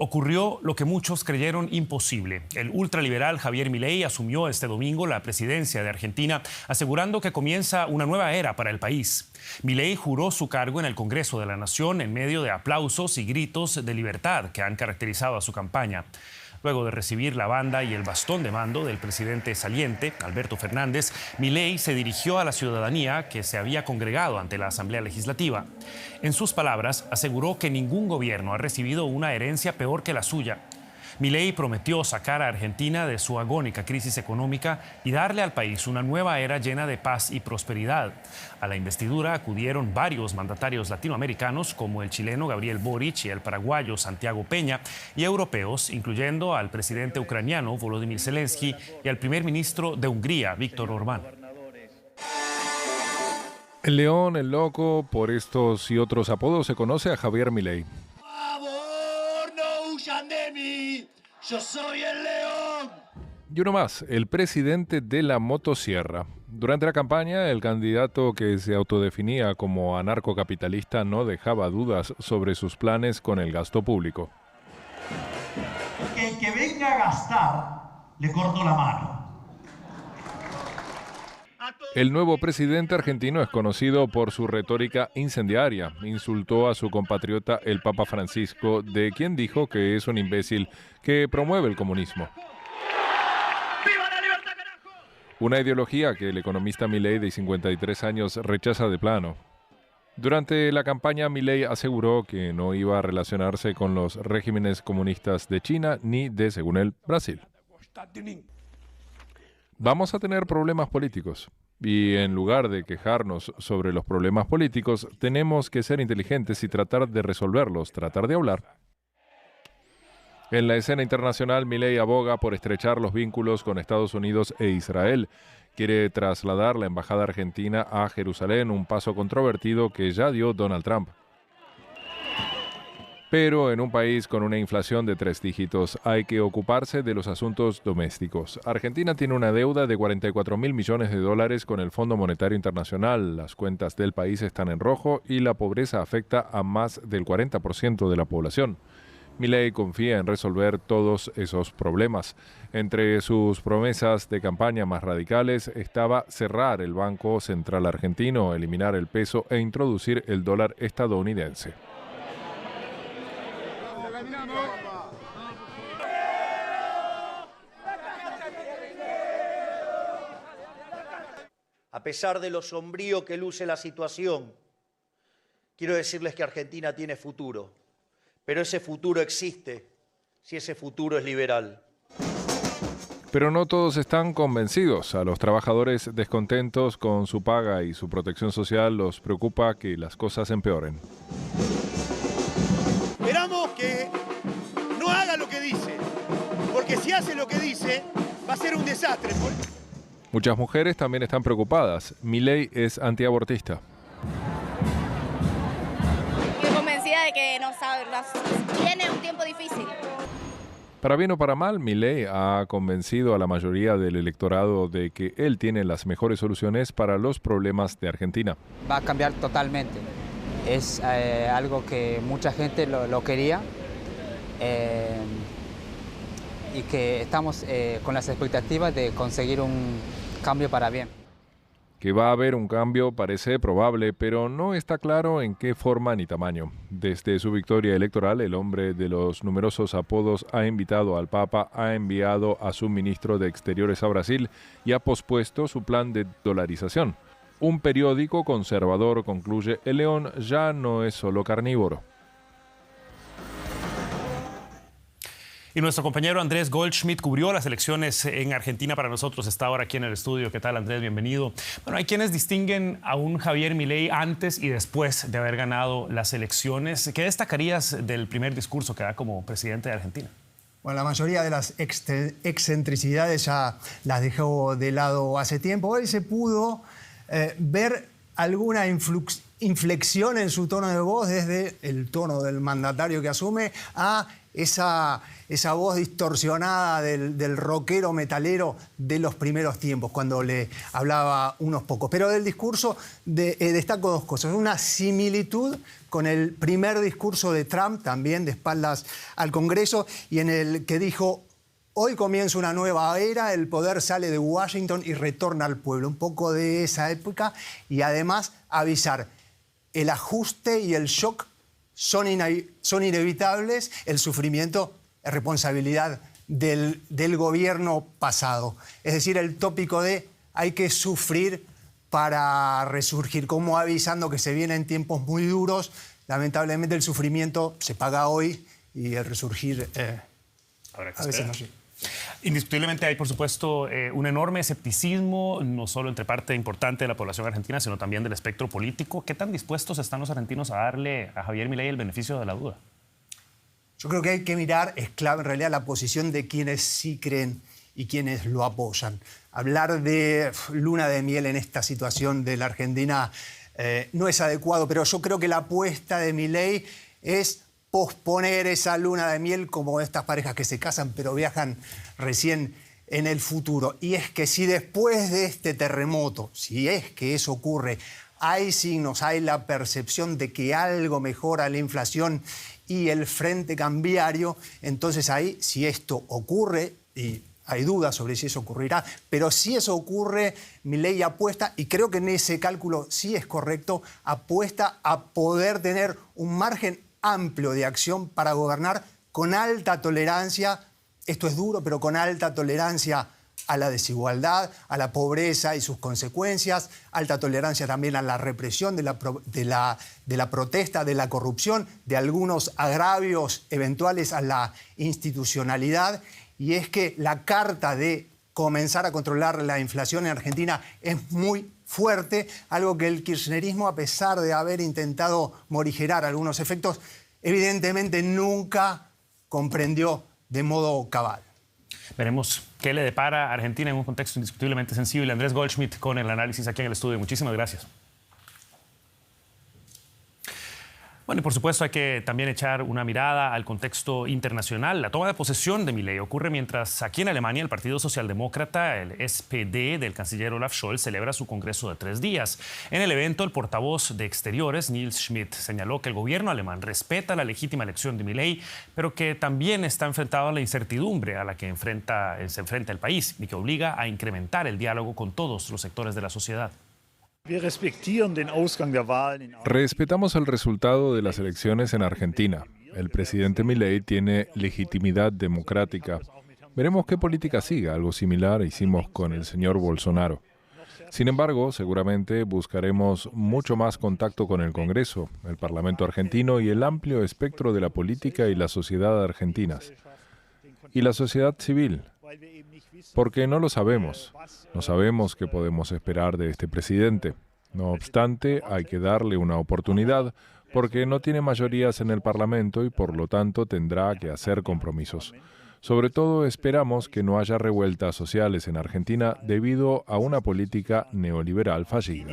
Ocurrió lo que muchos creyeron imposible. El ultraliberal Javier Milei asumió este domingo la presidencia de Argentina, asegurando que comienza una nueva era para el país. Milei juró su cargo en el Congreso de la Nación en medio de aplausos y gritos de libertad que han caracterizado a su campaña. Luego de recibir la banda y el bastón de mando del presidente saliente, Alberto Fernández, Milei se dirigió a la ciudadanía que se había congregado ante la Asamblea Legislativa. En sus palabras, aseguró que ningún gobierno ha recibido una herencia peor que la suya. Milei prometió sacar a Argentina de su agónica crisis económica y darle al país una nueva era llena de paz y prosperidad. A la investidura acudieron varios mandatarios latinoamericanos como el chileno Gabriel Boric y el paraguayo Santiago Peña, y europeos, incluyendo al presidente ucraniano Volodymyr Zelensky y al primer ministro de Hungría, Viktor Orbán. El León, el Loco, por estos y otros apodos se conoce a Javier Milei. ¡Yo soy el león! Y uno más, el presidente de la motosierra. Durante la campaña, el candidato que se autodefinía como anarcocapitalista no dejaba dudas sobre sus planes con el gasto público. El que venga a gastar, le corto la mano. El nuevo presidente argentino es conocido por su retórica incendiaria. Insultó a su compatriota el Papa Francisco, de quien dijo que es un imbécil que promueve el comunismo. ¡Viva la libertad, carajo! Una ideología que el economista Milei, de 53 años, rechaza de plano. Durante la campaña, Milei aseguró que no iba a relacionarse con los regímenes comunistas de China ni de, según él, Brasil. Vamos a tener problemas políticos. Y en lugar de quejarnos sobre los problemas políticos, tenemos que ser inteligentes y tratar de resolverlos, tratar de hablar. En la escena internacional, Milei aboga por estrechar los vínculos con Estados Unidos e Israel. Quiere trasladar la embajada argentina a Jerusalén, un paso controvertido que ya dio Donald Trump. Pero en un país con una inflación de 3 dígitos hay que ocuparse de los asuntos domésticos. Argentina tiene una deuda de 44.000 millones de dólares con el Fondo Monetario Internacional. Las cuentas del país están en rojo y la pobreza afecta a más del 40% de la población. Milei confía en resolver todos esos problemas. Entre sus promesas de campaña más radicales estaba cerrar el Banco Central Argentino, eliminar el peso e introducir el dólar estadounidense. A pesar de lo sombrío que luce la situación, quiero decirles que Argentina tiene futuro, pero ese futuro existe si ese futuro es liberal. Pero no todos están convencidos. A los trabajadores descontentos con su paga y su protección social los preocupa que las cosas empeoren. Esperamos que no haga lo que dice, porque si hace lo que dice, va a ser un desastre. Muchas mujeres también están preocupadas. Milei es antiabortista. Estoy convencida de que viene un tiempo difícil. Para bien o para mal, Milei ha convencido a la mayoría del electorado de que él tiene las mejores soluciones para los problemas de Argentina. Va a cambiar totalmente. Es algo que mucha gente lo quería y que estamos con las expectativas de conseguir un cambio para bien. Que va a haber un cambio parece probable, pero no está claro en qué forma ni tamaño. Desde su victoria electoral, el hombre de los numerosos apodos ha invitado al Papa, ha enviado a su ministro de Exteriores a Brasil y ha pospuesto su plan de dolarización. Un periódico conservador concluye: el león ya no es solo carnívoro. Y nuestro compañero Andrés Goldschmidt cubrió las elecciones en Argentina para nosotros. Está ahora aquí en el estudio. ¿Qué tal, Andrés? Bienvenido. Bueno, hay quienes distinguen a un Javier Milei antes y después de haber ganado las elecciones. ¿Qué destacarías del primer discurso que da como presidente de Argentina? Bueno, la mayoría de las excentricidades ya las dejó de lado hace tiempo. Hoy se pudo ver alguna inflexión en su tono de voz desde el tono del mandatario que asume a esa voz distorsionada del rockero metalero de los primeros tiempos, cuando le hablaba unos pocos. Pero del discurso destaco dos cosas. Una similitud con el primer discurso de Trump, también de espaldas al Congreso, y en el que dijo: hoy comienza una nueva era, el poder sale de Washington y retorna al pueblo. Un poco de esa época, y además avisar: el ajuste y el shock son inevitables, el sufrimiento es responsabilidad del gobierno pasado. Es decir, el tópico de hay que sufrir para resurgir, como avisando que se vienen tiempos muy duros. Lamentablemente el sufrimiento se paga hoy y el resurgir a veces no llega. Indiscutiblemente hay, por supuesto, un enorme escepticismo, no solo entre parte importante de la población argentina, sino también del espectro político. ¿Qué tan dispuestos están los argentinos a darle a Javier Milei el beneficio de la duda? Yo creo que hay que mirar, es clave en realidad, la posición de quienes sí creen y quienes lo apoyan. Hablar de luna de miel en esta situación de la Argentina no es adecuado, pero yo creo que la apuesta de Milei es posponer esa luna de miel, como estas parejas que se casan pero viajan recién en el futuro. Y es que si después de este terremoto, si es que eso ocurre, hay signos, hay la percepción de que algo mejora la inflación y el frente cambiario, entonces ahí, si esto ocurre, y hay dudas sobre si eso ocurrirá, pero si eso ocurre, Milei apuesta, y creo que en ese cálculo sí es correcto, apuesta a poder tener un margen amplio de acción para gobernar con alta tolerancia, esto es duro, pero con alta tolerancia a la desigualdad, a la pobreza y sus consecuencias, alta tolerancia también a la represión de la protesta, de la corrupción, de algunos agravios eventuales a la institucionalidad. Y es que la carta de comenzar a controlar la inflación en Argentina es muy fuerte, algo que el kirchnerismo, a pesar de haber intentado morigerar algunos efectos, evidentemente nunca comprendió de modo cabal. Veremos qué le depara a Argentina en un contexto indiscutiblemente sensible. Andrés Goldschmidt con el análisis aquí en el estudio. Muchísimas gracias. Bueno, y por supuesto hay que también echar una mirada al contexto internacional. La toma de posesión de Milei ocurre mientras aquí en Alemania el Partido Socialdemócrata, el SPD del canciller Olaf Scholz, celebra su congreso de 3 días. En el evento, el portavoz de Exteriores, Nils Schmidt, señaló que el gobierno alemán respeta la legítima elección de Milei, pero que también está enfrentado a la incertidumbre a la que se enfrenta el país y que obliga a incrementar el diálogo con todos los sectores de la sociedad. Respetamos el resultado de las elecciones en Argentina. El presidente Milei tiene legitimidad democrática. Veremos qué política siga. Algo similar hicimos con el señor Bolsonaro. Sin embargo, seguramente buscaremos mucho más contacto con el Congreso, el Parlamento argentino y el amplio espectro de la política y la sociedad argentinas. Y la sociedad civil. Porque no lo sabemos. No sabemos qué podemos esperar de este presidente. No obstante, hay que darle una oportunidad porque no tiene mayorías en el Parlamento y por lo tanto tendrá que hacer compromisos. Sobre todo esperamos que no haya revueltas sociales en Argentina debido a una política neoliberal fallida.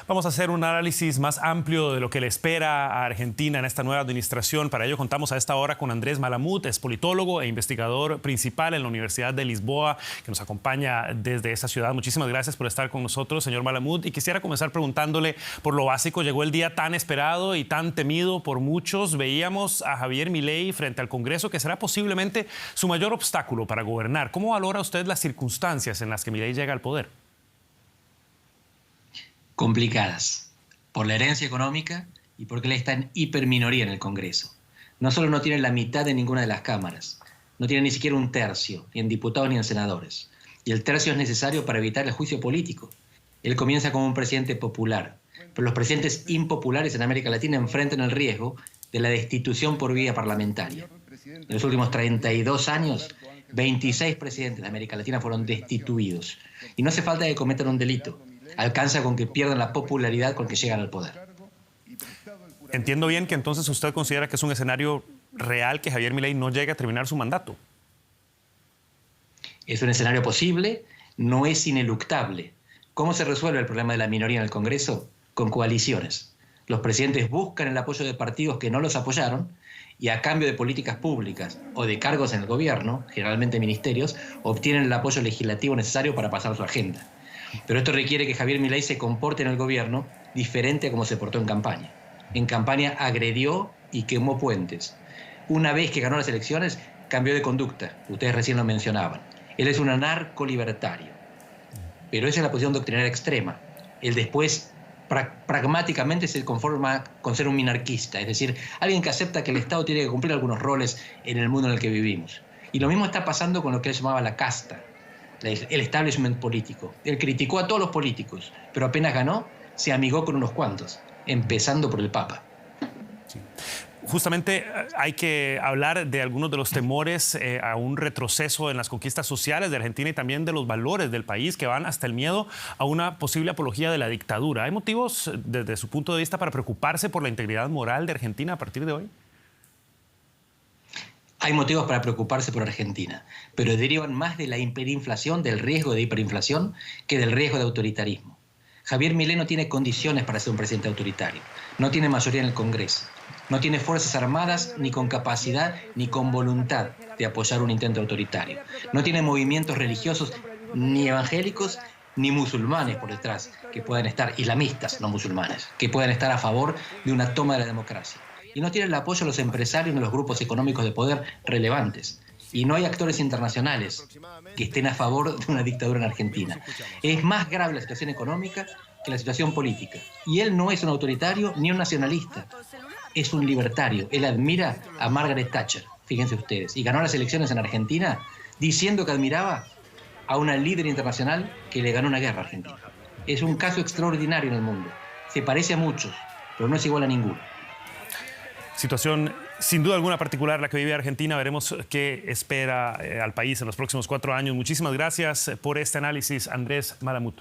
Vamos a hacer un análisis más amplio de lo que le espera a Argentina en esta nueva administración. Para ello contamos a esta hora con Andrés Malamud, es politólogo e investigador principal en la Universidad de Lisboa, que nos acompaña desde esa ciudad. Muchísimas gracias por estar con nosotros, señor Malamud. Y quisiera comenzar preguntándole por lo básico. Llegó el día tan esperado y tan temido por muchos. Veíamos a Javier Milei frente al Congreso, que será posiblemente su mayor obstáculo para gobernar. ¿Cómo valora usted las circunstancias en las que Milei llega al poder? Complicadas, por la herencia económica y porque él está en hiperminoría en el Congreso. No solo no tiene la mitad de ninguna de las cámaras, no tiene ni siquiera un tercio, ni en diputados ni en senadores. Y el tercio es necesario para evitar el juicio político. Él comienza como un presidente popular, pero los presidentes impopulares en América Latina enfrentan el riesgo de la destitución por vía parlamentaria. En los últimos 32 años, 26 presidentes de América Latina fueron destituidos. Y no hace falta que cometan un delito. Alcanza con que pierdan la popularidad con que llegan al poder. Entiendo bien que entonces usted considera que es un escenario real que Javier Milei no llegue a terminar su mandato. Es un escenario posible, no es ineluctable. ¿Cómo se resuelve el problema de la minoría en el Congreso? Con coaliciones. Los presidentes buscan el apoyo de partidos que no los apoyaron y a cambio de políticas públicas o de cargos en el gobierno, generalmente ministerios, obtienen el apoyo legislativo necesario para pasar su agenda. Pero esto requiere que Javier Milei se comporte en el gobierno diferente a como se portó en campaña. En campaña agredió y quemó puentes. Una vez que ganó las elecciones, cambió de conducta. Ustedes recién lo mencionaban. Él es un anarco-libertario. Pero esa es la posición doctrinaria extrema. Él después pragmáticamente se conforma con ser un minarquista, es decir, alguien que acepta que el Estado tiene que cumplir algunos roles en el mundo en el que vivimos. Y lo mismo está pasando con lo que él llamaba la casta, el establishment político. Él criticó a todos los políticos, pero apenas ganó, se amigó con unos cuantos, empezando por el Papa. Sí. Justamente hay que hablar de algunos de los temores a un retroceso en las conquistas sociales de Argentina y también de los valores del país que van hasta el miedo a una posible apología de la dictadura. ¿Hay motivos desde su punto de vista para preocuparse por la integridad moral de Argentina a partir de hoy? Hay motivos para preocuparse por Argentina, pero derivan más de la hiperinflación, del riesgo de hiperinflación, que del riesgo de autoritarismo. Javier Milei no tiene condiciones para ser un presidente autoritario, no tiene mayoría en el Congreso, no tiene fuerzas armadas ni con capacidad ni con voluntad de apoyar un intento autoritario, no tiene movimientos religiosos ni evangélicos ni musulmanes por detrás que puedan estar, islamistas no musulmanes, que puedan estar a favor de una toma de la democracia. Y no tiene el apoyo de los empresarios ni de los grupos económicos de poder relevantes. Y no hay actores internacionales que estén a favor de una dictadura en Argentina. Es más grave la situación económica que la situación política. Y él no es un autoritario ni un nacionalista. Es un libertario. Él admira a Margaret Thatcher, fíjense ustedes. Y ganó las elecciones en Argentina diciendo que admiraba a una líder internacional que le ganó una guerra a Argentina. Es un caso extraordinario en el mundo. Se parece a muchos, pero no es igual a ninguno. Situación sin duda alguna particular la que vive Argentina. Veremos qué espera al país en los próximos 4 años. Muchísimas gracias por este análisis, Andrés Malamud.